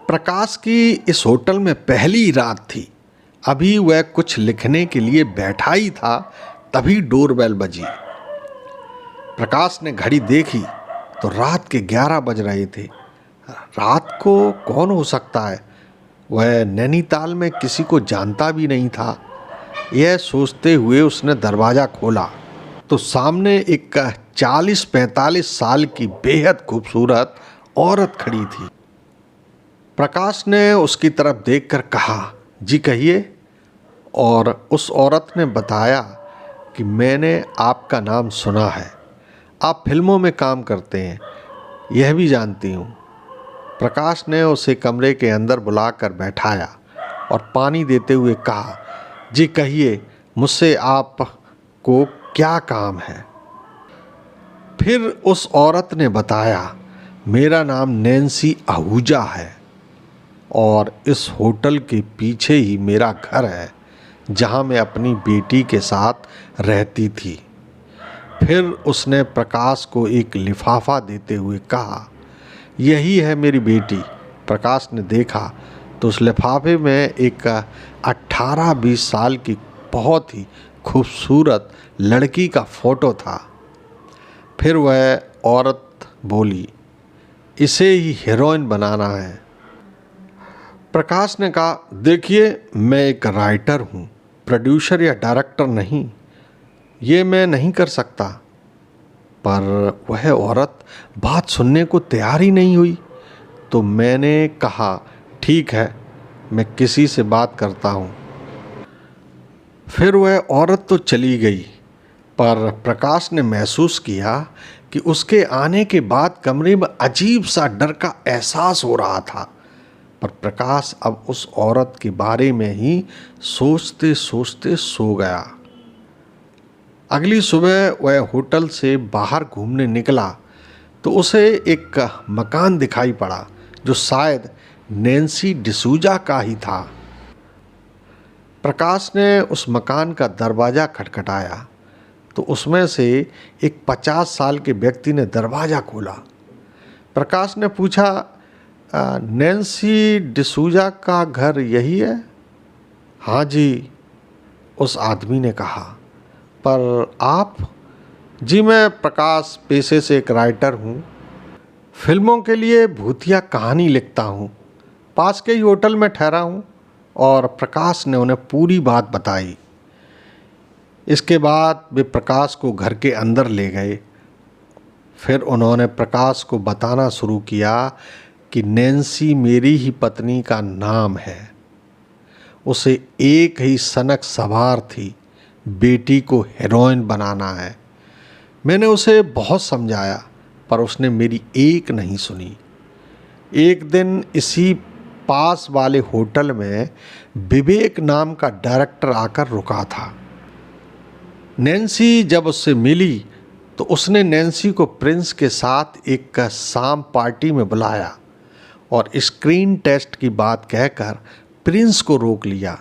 प्रकाश की इस होटल में पहली रात थी। अभी वह कुछ लिखने के लिए बैठा ही था, तभी डोरबेल बजी। प्रकाश ने घड़ी देखी तो रात के 11 बज रहे थे। रात को कौन हो सकता है? वह नैनीताल में किसी को जानता भी नहीं था। यह सोचते हुए उसने दरवाज़ा खोला तो सामने एक 40-45 साल की बेहद खूबसूरत औरत खड़ी थी। प्रकाश ने उसकी तरफ देखकर कहा, जी कहिए। और उस औरत ने बताया कि मैंने आपका नाम सुना है, आप फिल्मों में काम करते हैं, यह भी जानती हूँ। प्रकाश ने उसे कमरे के अंदर बुलाकर बैठाया और पानी देते हुए कहा, जी कहिए, मुझसे आपको क्या काम है? फिर उस औरत ने बताया, मेरा नाम नैन्सी आहूजा है और इस होटल के पीछे ही मेरा घर है, जहाँ मैं अपनी बेटी के साथ रहती थी। फिर उसने प्रकाश को एक लिफाफा देते हुए कहा, यही है मेरी बेटी। प्रकाश ने देखा तो उस लिफाफे में एक 18-20 साल की बहुत ही खूबसूरत लड़की का फ़ोटो था। फिर वह औरत बोली, इसे ही हीरोइन बनाना है। प्रकाश ने कहा, देखिए, मैं एक राइटर हूँ, प्रोड्यूसर या डायरेक्टर नहीं, ये मैं नहीं कर सकता। पर वह औरत बात सुनने को तैयार ही नहीं हुई। तो मैंने कहा, ठीक है, मैं किसी से बात करता हूँ। फिर वह औरत तो चली गई, पर प्रकाश ने महसूस किया कि उसके आने के बाद कमरे में अजीब सा डर का एहसास हो रहा था। पर प्रकाश अब उस औरत के बारे में ही सोचते सोचते सो गया। अगली सुबह वह होटल से बाहर घूमने निकला तो उसे एक मकान दिखाई पड़ा जो शायद नैन्सी डिसूजा का ही था। प्रकाश ने उस मकान का दरवाज़ा खटखटाया तो उसमें से एक 50 साल के व्यक्ति ने दरवाज़ा खोला। प्रकाश ने पूछा, नैन्सी डिसूजा का घर यही है? हाँ जी, उस आदमी ने कहा। पर आप? जी, मैं प्रकाश पेशे से एक राइटर हूँ, फिल्मों के लिए भूतिया कहानी लिखता हूँ, पास के ही होटल में ठहरा हूँ। और प्रकाश ने उन्हें पूरी बात बताई। इसके बाद वे प्रकाश को घर के अंदर ले गए। फिर उन्होंने प्रकाश को बताना शुरू किया कि नैन्सी मेरी ही पत्नी का नाम है। उसे एक ही सनक सवार थी, बेटी को हीरोइन बनाना है। मैंने उसे बहुत समझाया पर उसने मेरी एक नहीं सुनी। एक दिन इसी पास वाले होटल में विवेक नाम का डायरेक्टर आकर रुका था। नैन्सी जब उससे मिली तो उसने नैन्सी को प्रिंस के साथ एक शाम पार्टी में बुलाया और स्क्रीन टेस्ट की बात कहकर प्रिंस को रोक लिया।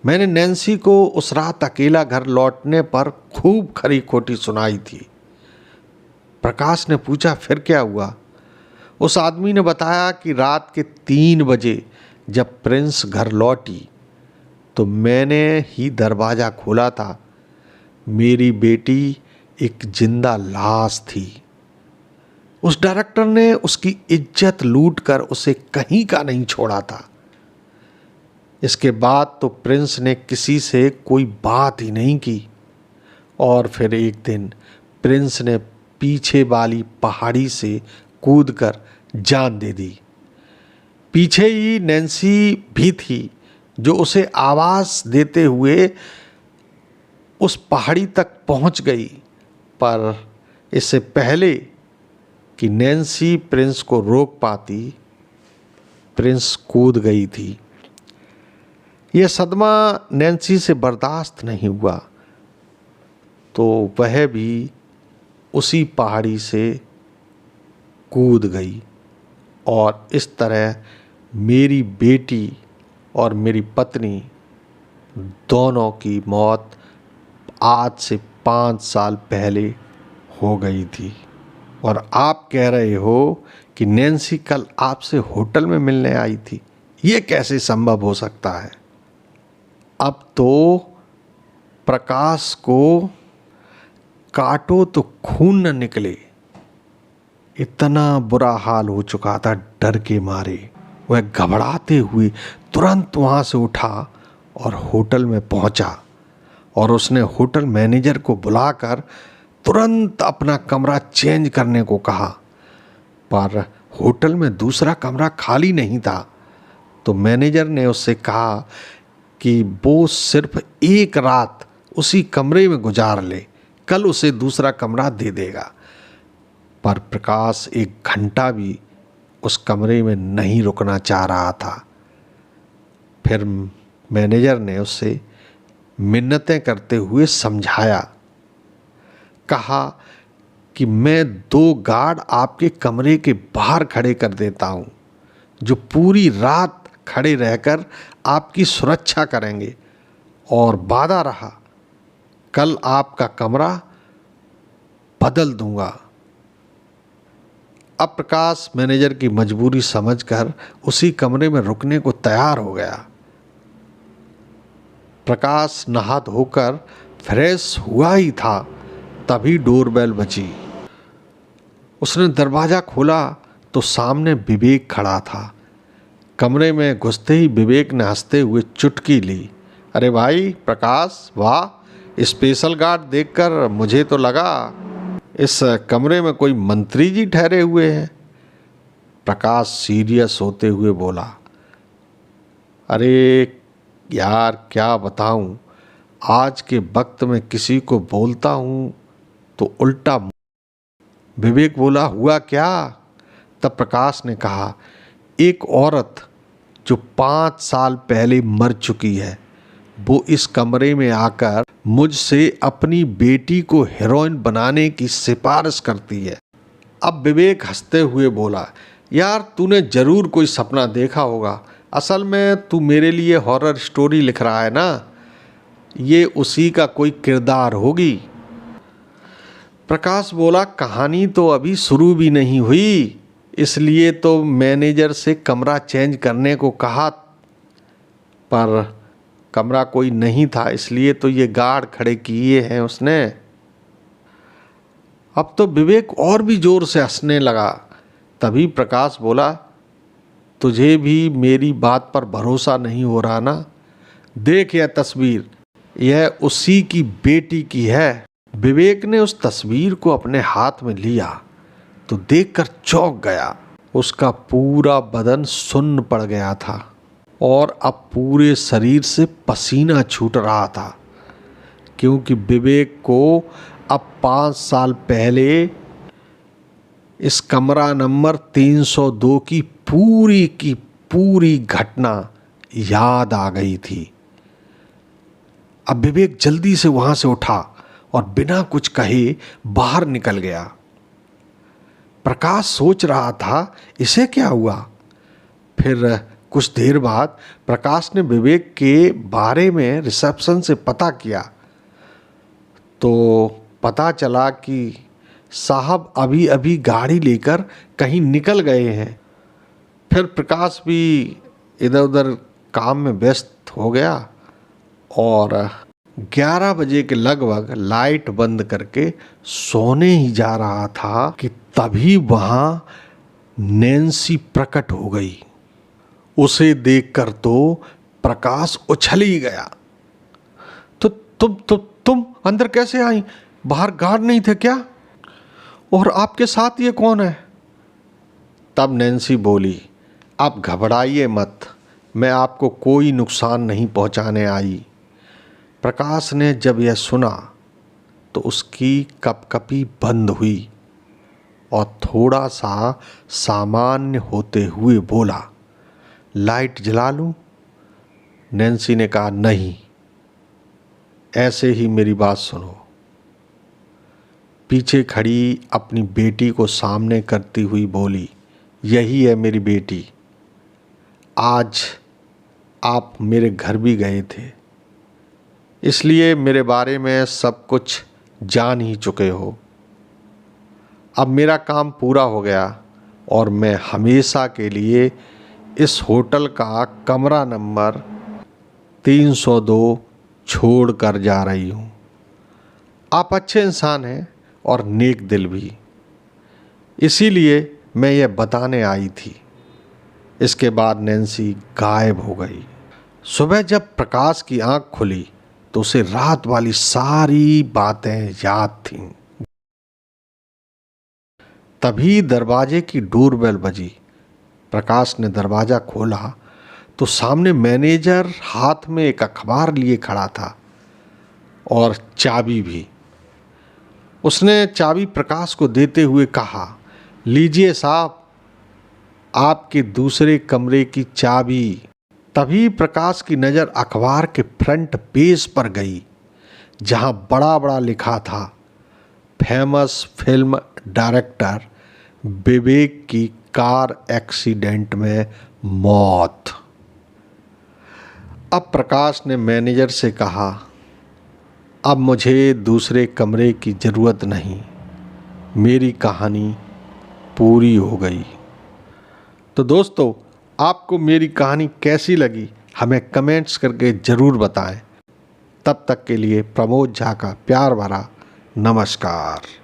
मैंने नैन्सी को उस रात अकेला घर लौटने पर खूब खरी खोटी सुनाई थी। प्रकाश ने पूछा, फिर क्या हुआ? उस आदमी ने बताया कि रात के 3 बजे जब प्रिंस घर लौटी तो मैंने ही दरवाज़ा खोला था। मेरी बेटी एक जिंदा लाश थी। उस डायरेक्टर ने उसकी इज्जत लूटकर उसे कहीं का नहीं छोड़ा था। इसके बाद तो प्रिंस ने किसी से कोई बात ही नहीं की। और फिर एक दिन प्रिंस ने पीछे वाली पहाड़ी से कूदकर जान दे दी। पीछे ही नैन्सी भी थी जो उसे आवाज़ देते हुए उस पहाड़ी तक पहुंच गई। पर इससे पहले कि नैन्सी प्रिंस को रोक पाती, प्रिंस कूद गई थी। यह सदमा नैन्सी से बर्दाश्त नहीं हुआ तो वह भी उसी पहाड़ी से कूद गई। और इस तरह मेरी बेटी और मेरी पत्नी दोनों की मौत आज से 5 साल पहले हो गई थी। और आप कह रहे हो कि नैन्सी कल आपसे होटल में मिलने आई थी। ये कैसे संभव हो सकता है? अब तो प्रकाश को काटो तो खून न निकले, इतना बुरा हाल हो चुका था। डर के मारे वह घबराते हुए तुरंत वहाँ से उठा और होटल में पहुँचा और उसने होटल मैनेजर को बुलाकर तुरंत अपना कमरा चेंज करने को कहा। पर होटल में दूसरा कमरा खाली नहीं था, तो मैनेजर ने उससे कहा कि वो सिर्फ एक रात उसी कमरे में गुजार ले, कल उसे दूसरा कमरा दे देगा। पर प्रकाश एक घंटा भी उस कमरे में नहीं रुकना चाह रहा था। फिर मैनेजर ने उससे मिन्नतें करते हुए समझाया, कहा कि मैं 2 गार्ड आपके कमरे के बाहर खड़े कर देता हूँ, जो पूरी रात खड़े रहकर आपकी सुरक्षा करेंगे, और वादा रहा कल आपका कमरा बदल दूंगा। अब प्रकाश मैनेजर की मजबूरी समझकर उसी कमरे में रुकने को तैयार हो गया। प्रकाश नहा धोकर फ्रेश हुआ ही था, तभी डोरबेल बजी। उसने दरवाज़ा खोला तो सामने विवेक खड़ा था। कमरे में घुसते ही विवेक ने हंसते हुए चुटकी ली। अरे भाई प्रकाश, वाह! स्पेशल गार्ड देखकर मुझे तो लगा इस कमरे में कोई मंत्री जी ठहरे हुए हैं। प्रकाश सीरियस होते हुए बोला, अरे यार क्या बताऊं, आज के वक्त में किसी को बोलता हूं तो उल्टा। विवेक बोला, हुआ क्या? तब प्रकाश ने कहा, एक औरत जो 5 साल पहले मर चुकी है, वो इस कमरे में आकर मुझसे अपनी बेटी को हीरोइन बनाने की सिफारिश करती है। अब विवेक हंसते हुए बोला, यार तूने जरूर कोई सपना देखा होगा। असल में तू मेरे लिए हॉरर स्टोरी लिख रहा है ना, ये उसी का कोई किरदार होगी। प्रकाश बोला, कहानी तो अभी शुरू भी नहीं हुई, इसलिए तो मैनेजर से कमरा चेंज करने को कहा, पर कमरा कोई नहीं था, इसलिए तो ये गार्ड खड़े किए हैं उसने। अब तो विवेक और भी जोर से हंसने लगा। तभी प्रकाश बोला, तुझे भी मेरी बात पर भरोसा नहीं हो रहा ना? देख यह तस्वीर, यह उसी की बेटी की है। विवेक ने उस तस्वीर को अपने हाथ में लिया तो देखकर चौंक गया। उसका पूरा बदन सुन्न पड़ गया था और अब पूरे शरीर से पसीना छूट रहा था, क्योंकि विवेक को अब 5 साल पहले इस कमरा नंबर 302 की पूरी घटना याद आ गई थी। अब विवेक जल्दी से वहां से उठा और बिना कुछ कहे बाहर निकल गया। प्रकाश सोच रहा था इसे क्या हुआ। फिर कुछ देर बाद प्रकाश ने विवेक के बारे में रिसेप्शन से पता किया तो पता चला कि साहब अभी अभी गाड़ी लेकर कहीं निकल गए हैं। फिर प्रकाश भी इधर उधर काम में व्यस्त हो गया और 11 बजे के लगभग लाइट बंद करके सोने ही जा रहा था कि तभी वहां नैन्सी प्रकट हो गई। उसे देखकर तो प्रकाश उछल ही गया। तो तुम अंदर कैसे आई? बाहर गार्ड नहीं थे क्या? और आपके साथ ये कौन है? तब नैन्सी बोली, आप घबराइए मत, मैं आपको कोई नुकसान नहीं पहुंचाने आई। प्रकाश ने जब यह सुना तो उसकी कपकपी बंद हुई और थोड़ा सा सामान्य होते हुए बोला, लाइट जला लूं? नैन्सी ने कहा, नहीं, ऐसे ही मेरी बात सुनो। पीछे खड़ी अपनी बेटी को सामने करती हुई बोली, यही है मेरी बेटी। आज आप मेरे घर भी गए थे, इसलिए मेरे बारे में सब कुछ जान ही चुके हो। अब मेरा काम पूरा हो गया और मैं हमेशा के लिए इस होटल का कमरा नंबर 302 छोड़ कर जा रही हूँ। आप अच्छे इंसान हैं और नेक दिल भी, इसीलिए मैं ये बताने आई थी। इसके बाद नैन्सी गायब हो गई। सुबह जब प्रकाश की आंख खुली तो उसे रात वाली सारी बातें याद थीं। तभी दरवाजे की डोरबेल बजी। प्रकाश ने दरवाज़ा खोला तो सामने मैनेजर हाथ में एक अखबार लिए खड़ा था और चाबी भी। उसने चाबी प्रकाश को देते हुए कहा, लीजिए साहब, आपके दूसरे कमरे की चाबी। तभी प्रकाश की नज़र अखबार के फ्रंट पेज पर गई, जहां बड़ा बड़ा लिखा था, फेमस फिल्म डायरेक्टर विवेक की कार एक्सीडेंट में मौत। अब प्रकाश ने मैनेजर से कहा, अब मुझे दूसरे कमरे की ज़रूरत नहीं, मेरी कहानी पूरी हो गई। तो दोस्तों, आपको मेरी कहानी कैसी लगी हमें कमेंट्स करके ज़रूर बताएं। तब तक के लिए प्रमोद झा का प्यार भरा नमस्कार।